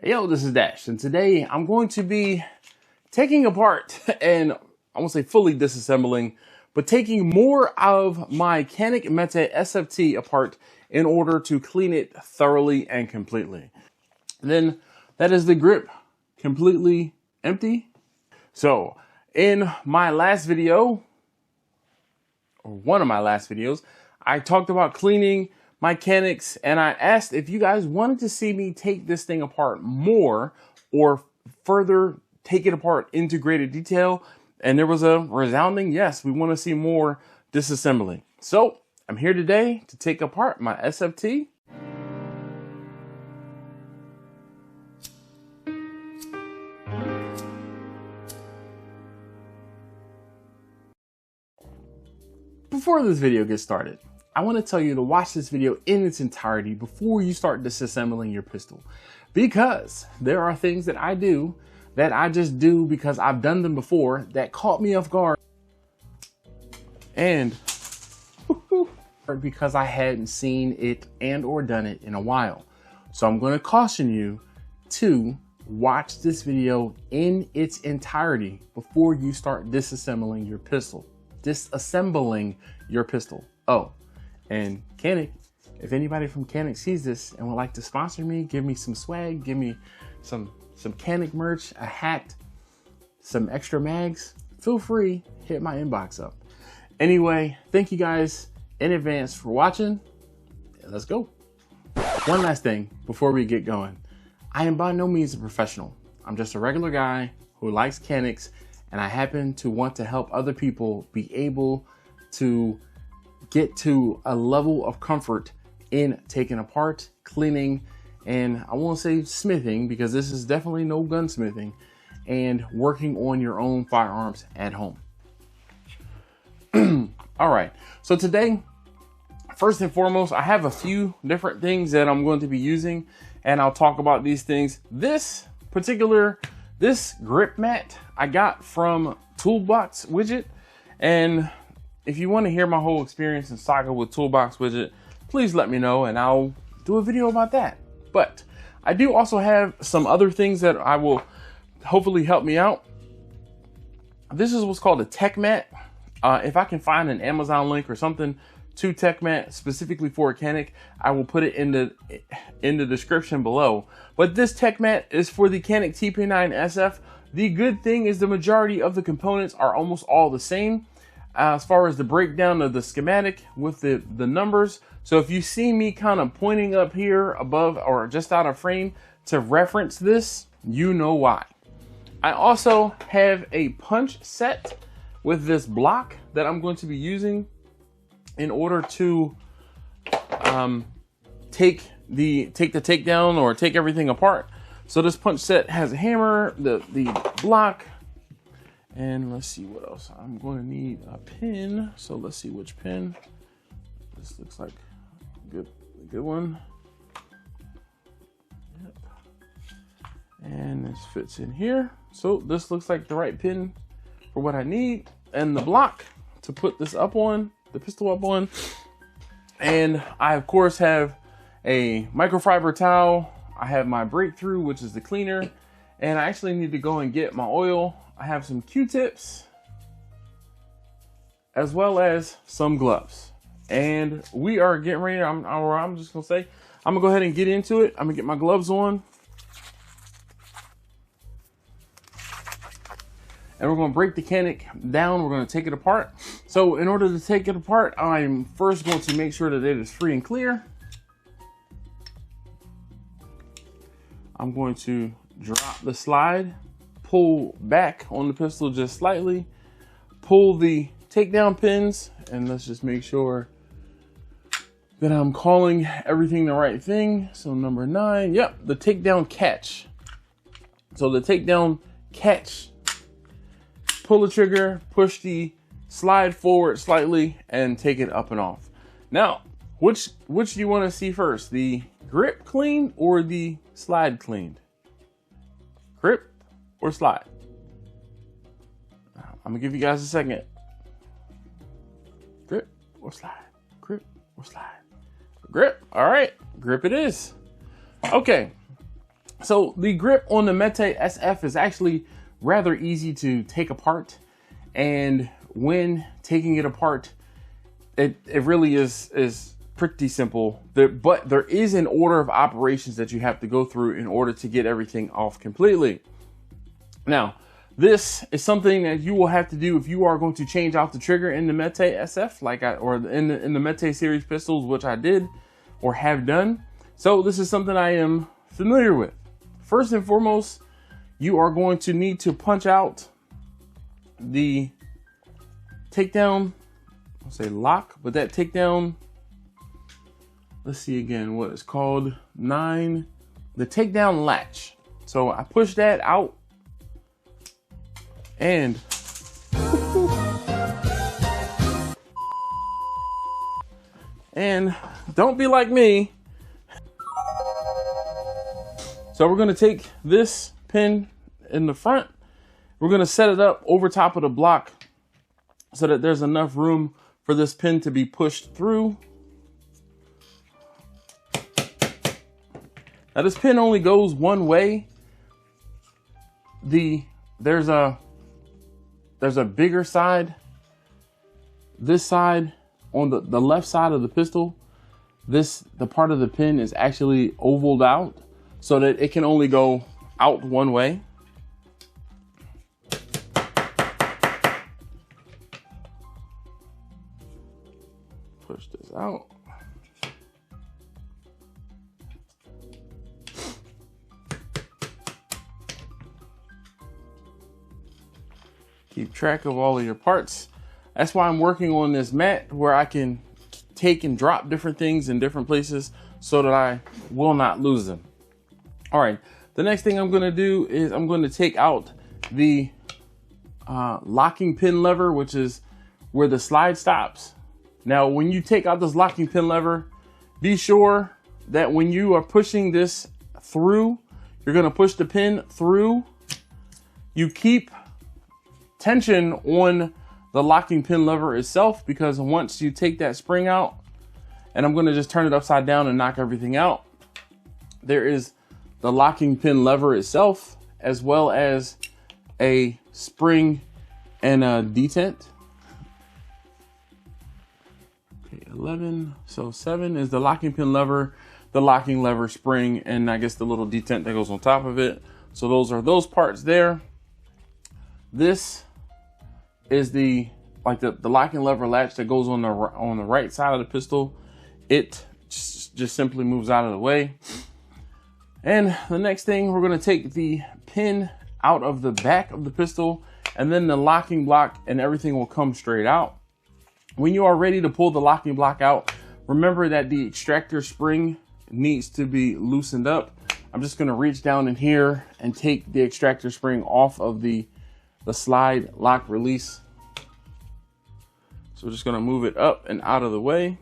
Yo, this is Dash, and today I'm going to be taking apart and I won't say fully disassembling, but taking more of my Canik METE SFT apart in order to clean it thoroughly and completely. And then that is the grip completely empty. So in my last video, or one of my last videos, I talked about cleaning my Caniks, and I asked if you guys wanted to see me take this thing apart more or further take it apart into greater detail, and there was a resounding yes, we want to see more disassembling. So I'm here today to take apart my SFT. Before this video gets started, I want to tell you to watch this video in its entirety before you start disassembling your pistol, because there are things that I do that I just do because I've done them before that caught me off guard, and because I hadn't seen it and or done it in a while. So I'm going to caution you to watch this video in its entirety before you start disassembling your pistol. Oh, and Canik, if anybody from Canik sees this and would like to sponsor me, give me some swag, give me some Canik merch, a hat, some extra mags, feel free, hit my inbox up. Anyway, thank you guys in advance for watching. Let's go. One last thing before we get going. I am by no means a professional. I'm just a regular guy who likes Caniks, and I happen to want to help other people be able to get to a level of comfort in taking apart, cleaning, and I won't say smithing because this is definitely no gunsmithing, and working on your own firearms at home. All right, so today, first and foremost, I have a few different things that I'm going to be using, and I'll talk about these things. This grip mat I got from Toolbox Widget, and if you want to hear my whole experience and saga with Toolbox Widget, please let me know and I'll do a video about that. But I do also have some other things that I will hopefully help me out. This is what's called a tech mat. If I can find an Amazon link or something to tech mat specifically for a Canik, I will put it in the description below. But this tech mat is for the Canik TP9 SF. The good thing is the majority of the components are almost all the same as far as the breakdown of the schematic with the numbers. So if you see me kind of pointing up here above or just out of frame to reference this, you know why. I also have a punch set with this block that I'm going to be using in order to take the takedown or take everything apart. So this punch set has a hammer, the block, and let's see what else. I'm going to need a pin. So let's see which pin. This looks like a good one. Yep. And this fits in here. So this looks like the right pin for what I need, and the block to put this up on, the pistol up on. And I of course have a microfiber towel. I have my breakthrough, which is the cleaner, and I actually need to go and get my oil. I have some Q-tips as well as some gloves, and we are getting ready. I'm just gonna say I'm gonna go ahead and get into it. I'm gonna get my gloves on, and we're gonna break the Canik down. We're gonna take it apart. So in order to take it apart, I'm first going to make sure that it is free and clear. I'm going to drop the slide, pull back on the pistol just slightly, pull the takedown pins, and let's just make sure that I'm calling everything the right thing. So number 9, yep, the takedown catch. So the takedown catch, pull the trigger, push the slide forward slightly, and take it up and off. Now, which do you want to see first? The grip cleaned or the slide cleaned? Grip or slide? I'm gonna give you guys a second. Grip or slide? Grip or slide? Grip. All right, grip it is. Okay, So the grip on the Mete SF is actually rather easy to take apart. And when taking it apart, it really is pretty simple. But there is an order of operations that you have to go through in order to get everything off completely. Now, this is something that you will have to do if you are going to change out the trigger in the Mete SF, or in the Mete series pistols, which I did or have done. So this is something I am familiar with. First and foremost, you are going to need to punch out the takedown, I'll say lock, but that takedown, let's see again what it's called, the takedown latch. So I push that out, and don't be like me. So we're going to take this pin in the front, we're going to set it up over top of the block so that there's enough room for this pin to be pushed through. Now this pin only goes one way. There's a bigger side. This side, on the left side of the pistol, the part of the pin is actually ovaled out so that it can only go out one way. Push this out. Keep track of all of your parts. That's why I'm working on this mat where I can take and drop different things in different places so that I will not lose them. All right, the next thing I'm gonna do is I'm gonna take out the locking pin lever, which is where the slide stops. Now, when you take out this locking pin lever, be sure that when you are pushing this through, you're gonna push the pin through. You keep tension on the locking pin lever itself, because once you take that spring out, and I'm gonna just turn it upside down and knock everything out, there is the locking pin lever itself, as well as a spring and a detent. Okay, 11, so 7 is the locking pin lever, the locking lever spring, and I guess the little detent that goes on top of it. So those are those parts there. This is the locking lever latch that goes on the right side of the pistol. It just simply moves out of the way. And the next thing, we're going to take the pin out of the back of the pistol, and then the locking block, and everything will come straight out. When you are ready to pull the locking block out, remember that the extractor spring needs to be loosened up. I'm just going to reach down in here and take the extractor spring off of the slide lock release. So we're just going to move it up and out of the way.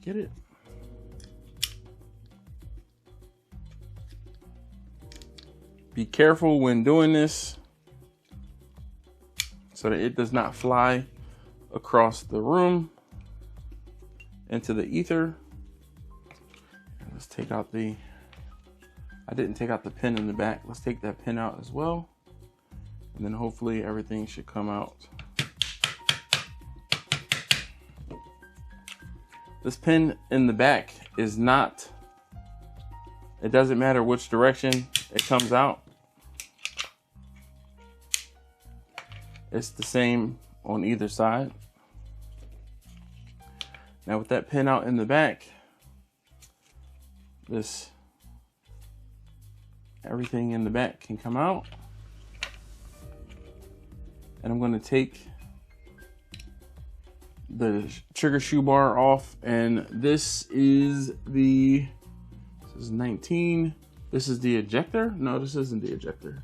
Get it. Be careful when doing this so that it does not fly across the room into the ether. And let's take out I didn't take out the pin in the back. Let's take that pin out as well. And then hopefully everything should come out. This pin in the back is not, it doesn't matter which direction it comes out. It's the same on either side. Now with that pin out in the back, everything in the back can come out. And I'm going to take the trigger shoe bar off, and this is 19. This is the ejector. No, this isn't the ejector.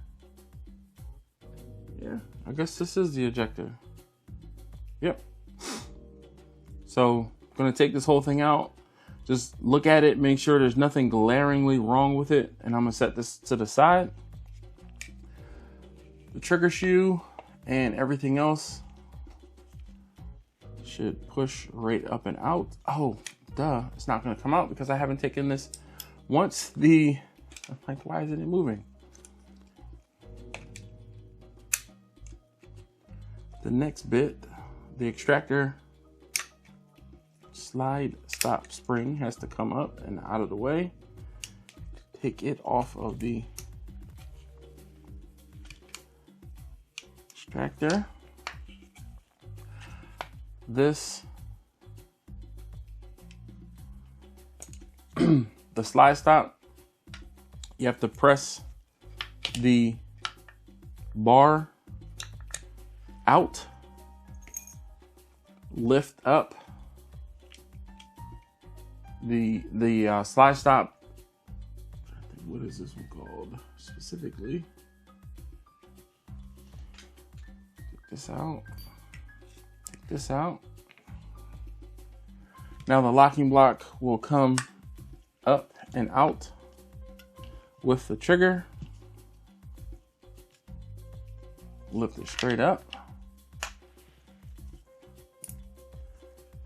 Yeah, I guess this is the ejector. Yep. So I'm going to take this whole thing out. Just look at it, make sure there's nothing glaringly wrong with it, and I'm going to set this to the side. The trigger shoe and everything else should push right up and out. Oh, duh, it's not gonna come out because I haven't taken this. Once the, I'm like, why isn't it moving? The next bit, the extractor slide stop spring has to come up and out of the way. Take it off of the extractor. This, the slide stop, you have to press the bar out, lift up the slide stop. What is this one called specifically? Take this out. Take this out. Now the locking block will come up and out with the trigger. Lift it straight up.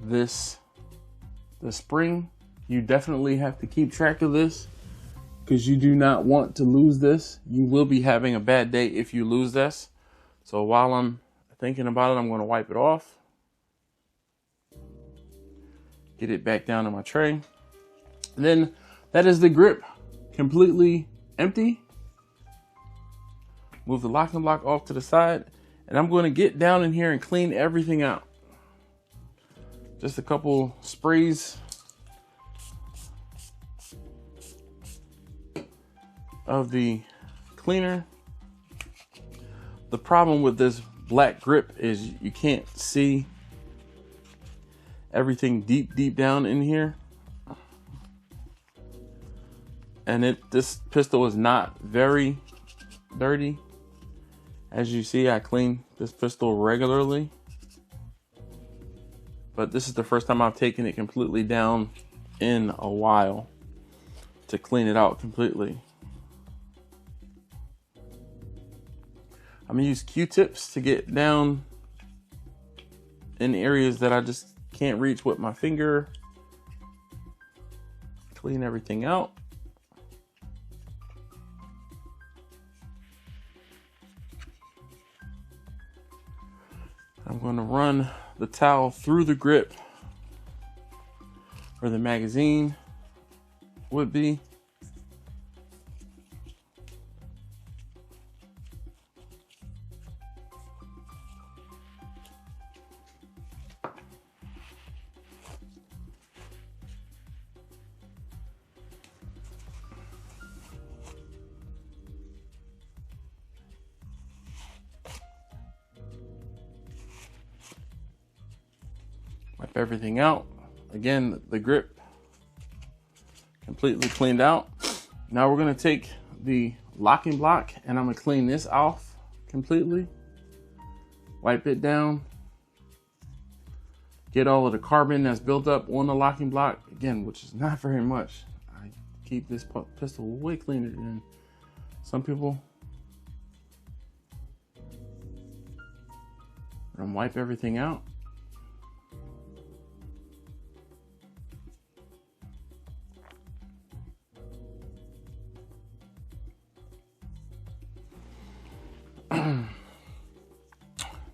The spring, you definitely have to keep track of this because you do not want to lose this. You will be having a bad day if you lose this. So while I'm thinking about it, I'm going to wipe it off. Get it back down in my tray. And then that is the grip completely empty. Move the locking block off to the side. And I'm going to get down in here and clean everything out. Just a couple sprays of the cleaner. The problem with this black grip is you can't see everything deep down in here. And this pistol is not very dirty. As you see, I clean this pistol regularly. But this is the first time I've taken it completely down in a while to clean it out completely. I'm gonna use Q-tips to get down in areas that I just can't reach with my finger. Clean everything out. I'm gonna run the towel through the grip where the magazine would be. Wipe everything out. Again, the grip completely cleaned out. Now we're gonna take the locking block and I'm gonna clean this off completely. Wipe it down. Get all of the carbon that's built up on the locking block, again, which is not very much. I keep this pistol way cleaner than some people. And wipe everything out.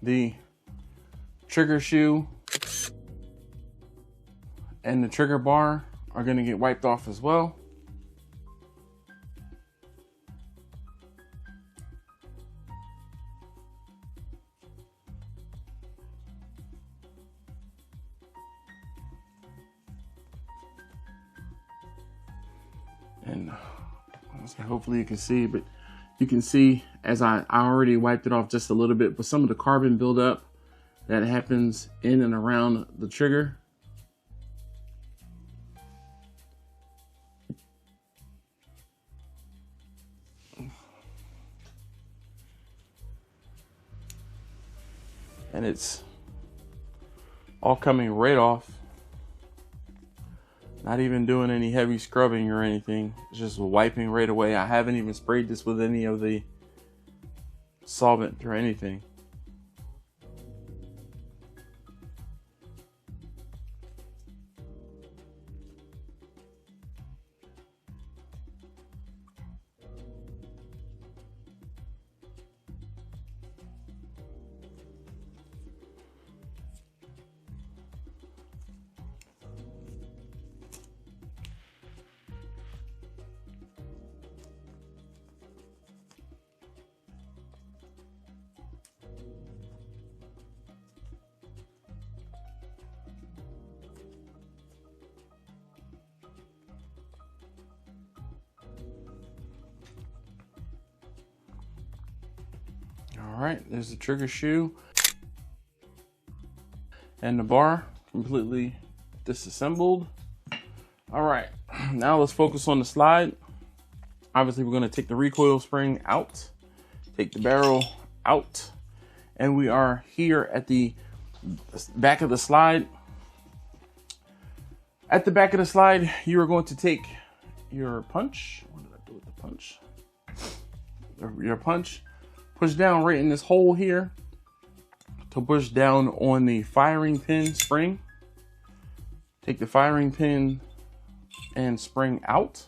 The trigger shoe and the trigger bar are going to get wiped off as well. And hopefully you can see, but you can see as I already wiped it off just a little bit, but some of the carbon buildup that happens in and around the trigger. And it's all coming right off. Not even doing any heavy scrubbing or anything. It's just wiping right away. I haven't even sprayed this with any of the solvent or anything. All right, there's the trigger shoe and the bar completely disassembled. All right, now let's focus on the slide. Obviously, we're gonna take the recoil spring out, take the barrel out, and we are here at the back of the slide. At the back of the slide, you are going to take your punch. What did I do with the punch? Your punch, push down right in this hole here to push down on the firing pin spring. Take the firing pin and spring out.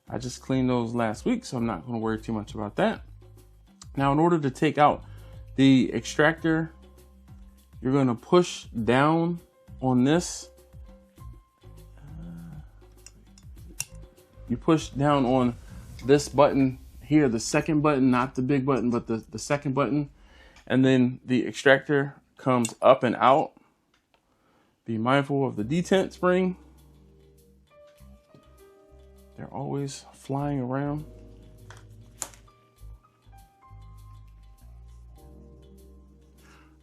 I just cleaned those last week, so I'm not going to worry too much about that. Now, in order to take out the extractor, you're going to push down on this. You push down on this button here, the second button, not the big button, but the second button. And then the extractor comes up and out. Be mindful of the detent spring. They're always flying around.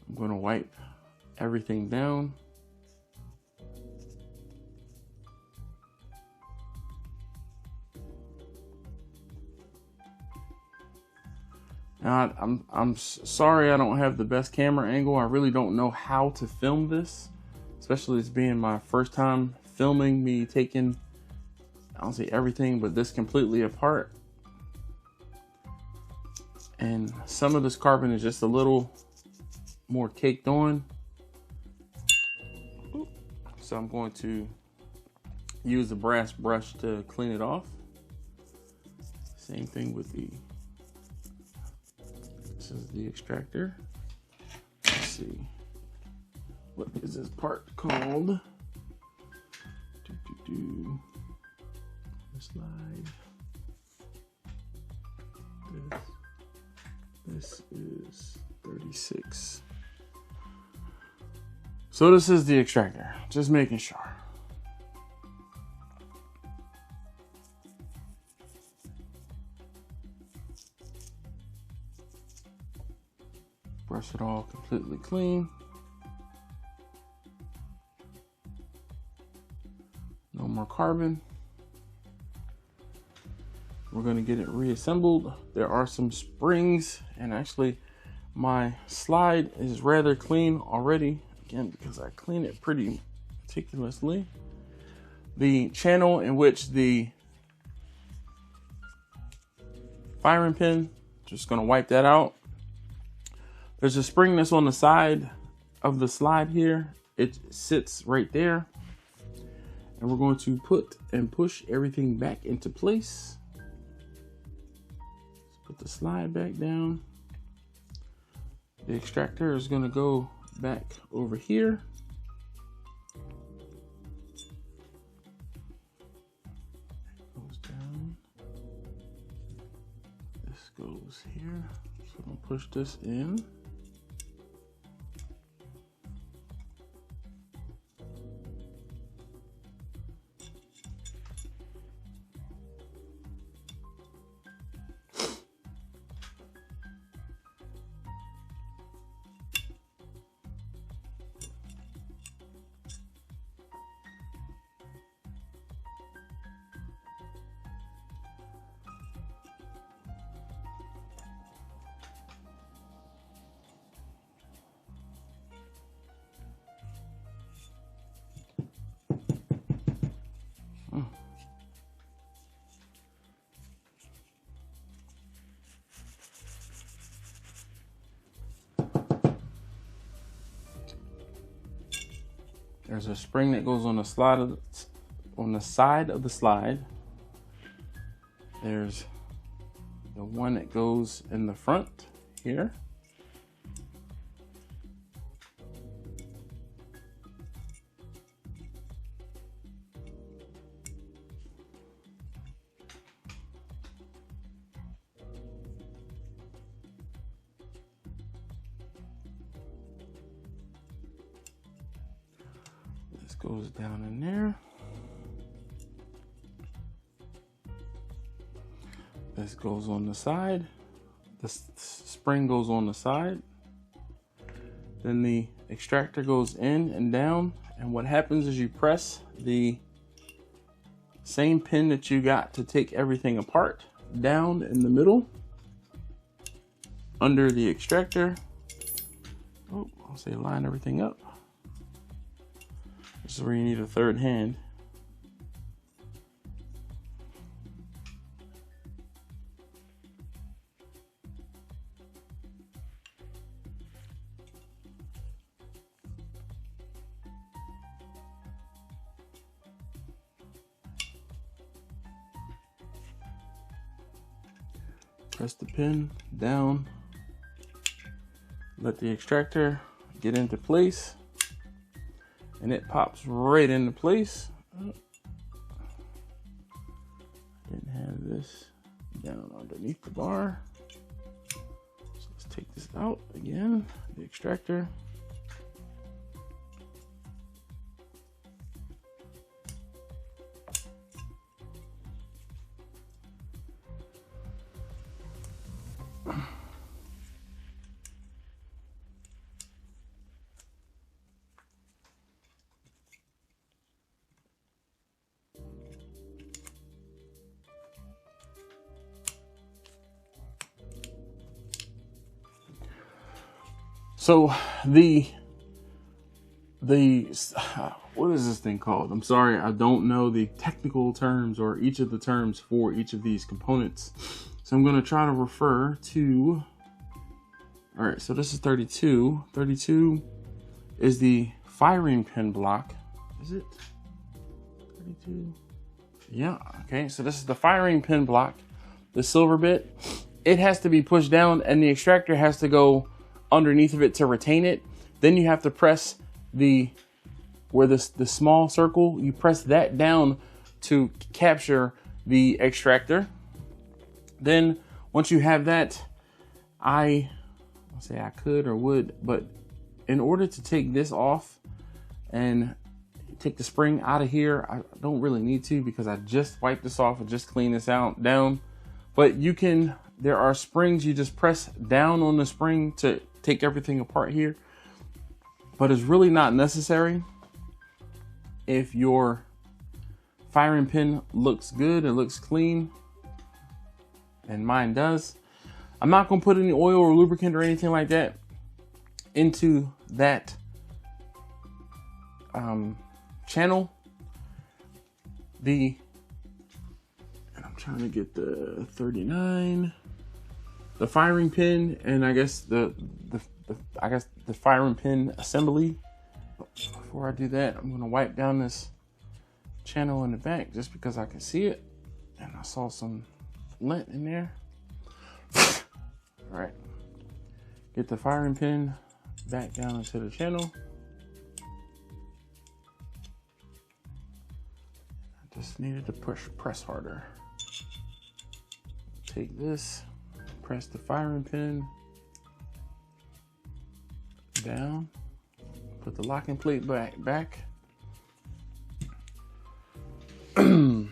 I'm going to wipe everything down. Now, I'm sorry I don't have the best camera angle. I really don't know how to film this, especially this being my first time filming me taking, I don't say everything, but this completely apart. And some of this carbon is just a little more caked on. So I'm going to use a brass brush to clean it off. Same thing with this is the extractor. Let's see. What is this part called? Slide. This is 36. So this is the extractor, just making sure. Brush it all completely clean. No more carbon. We're going to get it reassembled. There are some springs, and actually my slide is rather clean already, again because I clean it pretty meticulously. The channel in which the firing pin, just going to wipe that out. There's a spring that's on the side of the slide here. It sits right there, and we're going to put and push everything back into place. Put the slide back down. The extractor is going to go back over here. Goes down. This goes here. So I'm going to push this in. There's a spring that goes on the slide on the side of the slide. There's the one that goes in the front here. This goes down in there. This goes on the side. the spring goes on the side. Then the extractor goes in and down. And what happens is you press the same pin that you got to take everything apart down in the middle under the extractor. Oh, I'll say line everything up. This is where you need a third hand. Press the pin down, let the extractor get into place, and it pops right into place. Didn't have this down underneath the bar. So let's take this out again, the extractor. So the what is this thing called? I'm sorry, I don't know the technical terms or each of the terms for each of these components. So I'm going to try to refer to, all right, so this is 32. 32 is the firing pin block. Is it 32? Yeah, okay, so this is the firing pin block, the silver bit. It has to be pushed down and the extractor has to go underneath of it to retain it. Then you have to press the small circle, you press that down to capture the extractor. Then once you have that, I'll say I could or would, but in order to take this off and take the spring out of here, I don't really need to because I just wiped this off and just cleaned this out down. But you can, there are springs, you just press down on the spring to take everything apart here, but it's really not necessary if your firing pin looks good, it looks clean, and mine does. I'm not going to put any oil or lubricant or anything like that into that channel. And I'm trying to get the 39. The firing pin, and I guess the firing pin assembly. Before I do that, I'm gonna wipe down this channel in the back just because I can see it, and I saw some lint in there. All right, get the firing pin back down into the channel. I just needed to press harder. Take this. Press the firing pin down, put the locking plate back. I can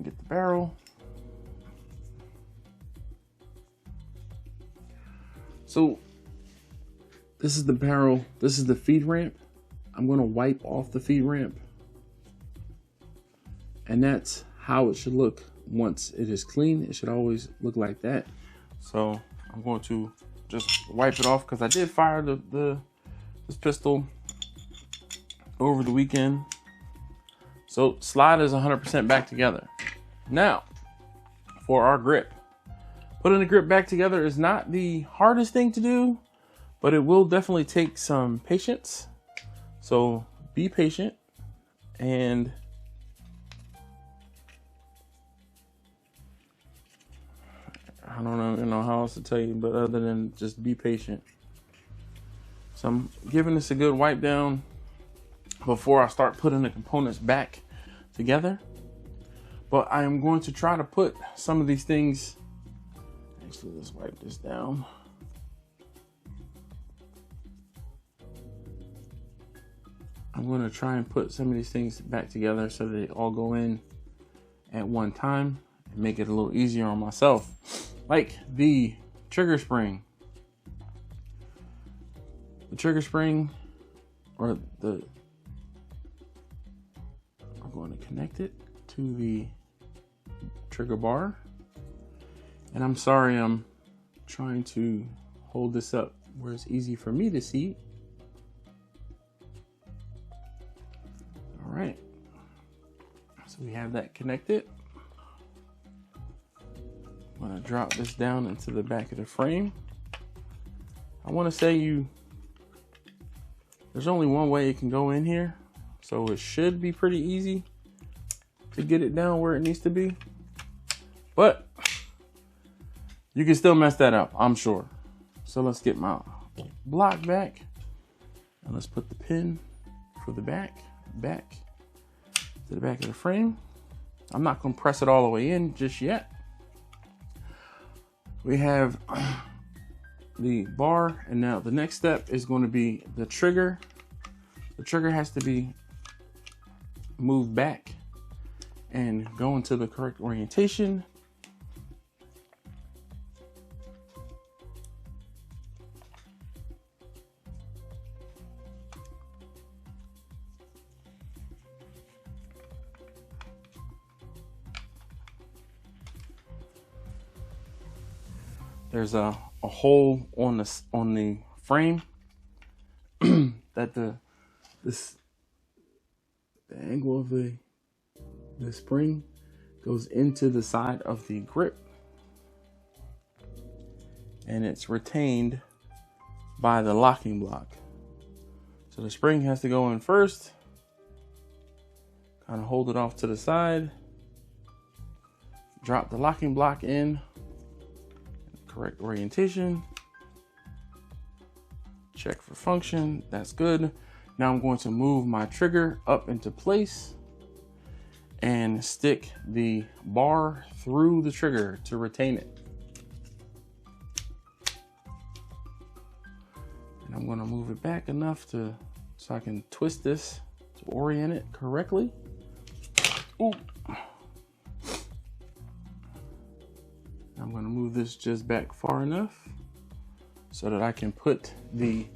get the barrel. So this is the barrel, this is the feed ramp. I'm gonna wipe off the feed ramp, and that's how it should look. Once it is clean, it should always look like that. So I'm going to just wipe it off because I did fire this pistol over the weekend. So slide is 100% back together. Now for our grip. Putting the grip back together is not the hardest thing to do, but it will definitely take some patience. So be patient, and I don't know how else to tell you, but other than just be patient. So I'm giving this a good wipe down before I start putting the components back together. But I am going to try to put some of these things, actually let's wipe this down. I'm going to try and put some of these things back together so that they all go in at one time. and make it a little easier on myself. Like the trigger spring. The trigger spring, or we're going to connect it to the trigger bar. And I'm sorry, I'm trying to hold this up where it's easy for me to see. All right, so we have that connected. I'm gonna drop this down into the back of the frame. I wanna say there's only one way it can go in here, so it should be pretty easy to get it down where it needs to be. But you can still mess that up, I'm sure. So let's get my block back, and let's put the pin for the back to the back of the frame. I'm not gonna press it all the way in just yet. We have the bar, and now the next step is going to be the trigger. The trigger has to be moved back and go into the correct orientation. There's a hole on the frame that the angle of the spring goes into the side of the grip, and it's retained by the locking block. So the spring has to go in first, kind of hold it off to the side, drop the locking block in, correct orientation, check for function, that's good. Now I'm going to move my trigger up into place and stick the bar through the trigger to retain it. And I'm going to move it back enough so I can twist this to orient it correctly. Ooh. I'm going to move this just back far enough so that I can put the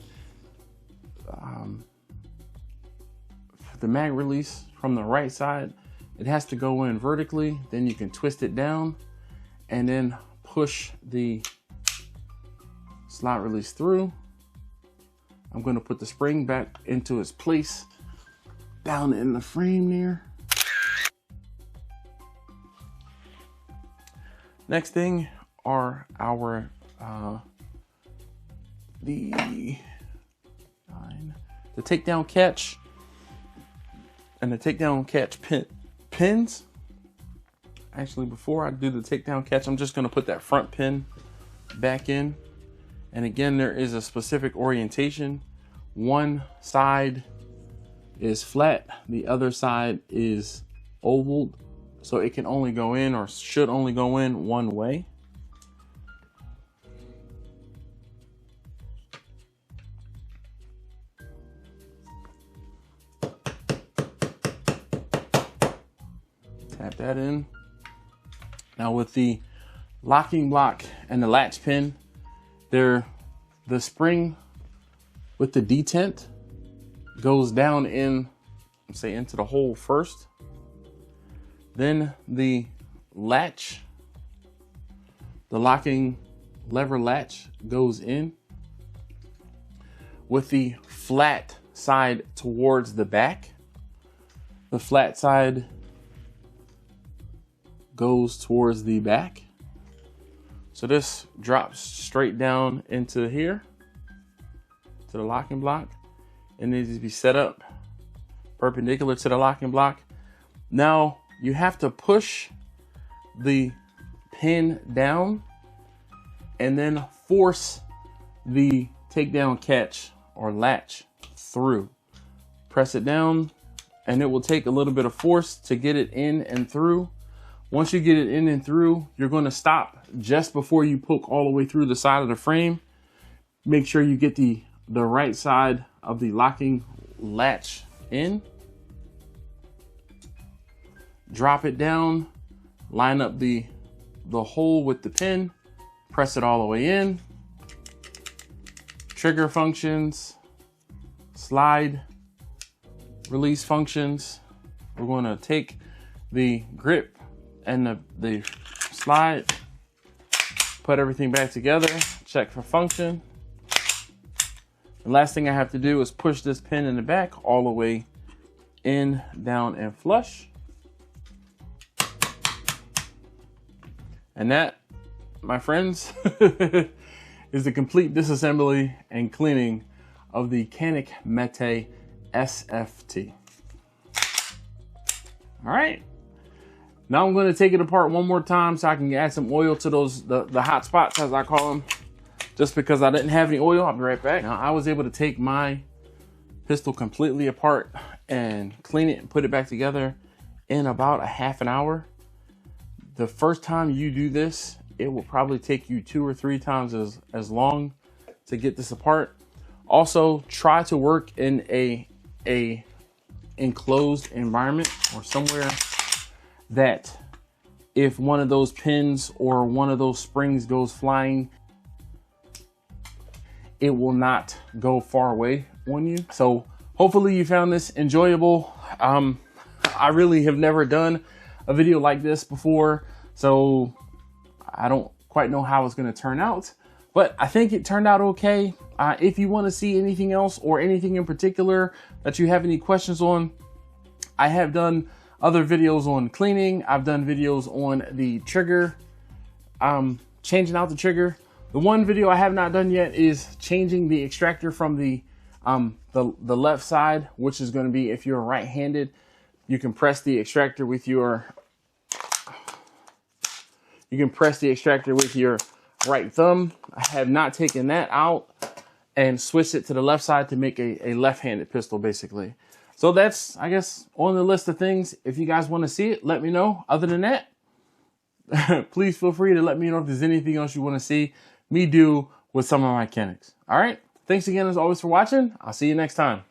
mag release from the right side. It has to go in vertically, then you can twist it down and then push the slot release through. I'm going to put the spring back into its place down in the frame there. Next thing are our the takedown catch and the takedown catch pins. Actually, before I do the takedown catch, I'm just going to put that front pin back in. And again, there is a specific orientation. One side is flat, the other side is oval. So it can only go in, or should only go in, one way. Tap that in. Now with the locking block and the latch pin, the spring with the detent goes down in, say, into the hole first. Then the latch, the locking lever latch goes in with the flat side towards the back. The flat side goes towards the back. So this drops straight down into here, to the locking block. It needs to be set up perpendicular to the locking block. Now, you have to push the pin down and then force the takedown catch or latch through. Press it down and it will take a little bit of force to get it in and through. Once you get it in and through, you're going to stop just before you poke all the way through the side of the frame. Make sure you get the right side of the locking latch in. Drop it down line up the hole with the pin, press it all the way in. Trigger functions, slide, release functions. We're going to take the grip and the slide, put everything back together, check for function. The last thing I have to do is push this pin in the back all the way in, down, and flush. And that, my friends, is the complete disassembly and cleaning of the Canik METE SFT. All right, now I'm going to take it apart one more time so I can add some oil to those the hot spots, as I call them. Just because I didn't have any oil, I'll be right back. Now I was able to take my pistol completely apart and clean it and put it back together in about a half an hour. The first time you do this, it will probably take you 2 or 3 times as long to get this apart. Also, try to work in a enclosed environment or somewhere that if one of those pins or one of those springs goes flying, it will not go far away on you. So hopefully you found this enjoyable. I really have never done a video like this before, so I don't quite know how it's going to turn out, but I think it turned out okay. If you want to see anything else or anything in particular that you have any questions on, I have done other videos on cleaning. I've done videos on the trigger, changing out the trigger. The one video I have not done yet is changing the extractor from the left side, which is going to be if you're right-handed. You can press the extractor with your right thumb. I have not taken that out and switched it to the left side to make a left-handed pistol, basically. So that's, I guess, on the list of things. If you guys want to see it, let me know. Other than that, please feel free to let me know if there's anything else you want to see me do with some of my Caniks. All right. Thanks again, as always, for watching. I'll see you next time.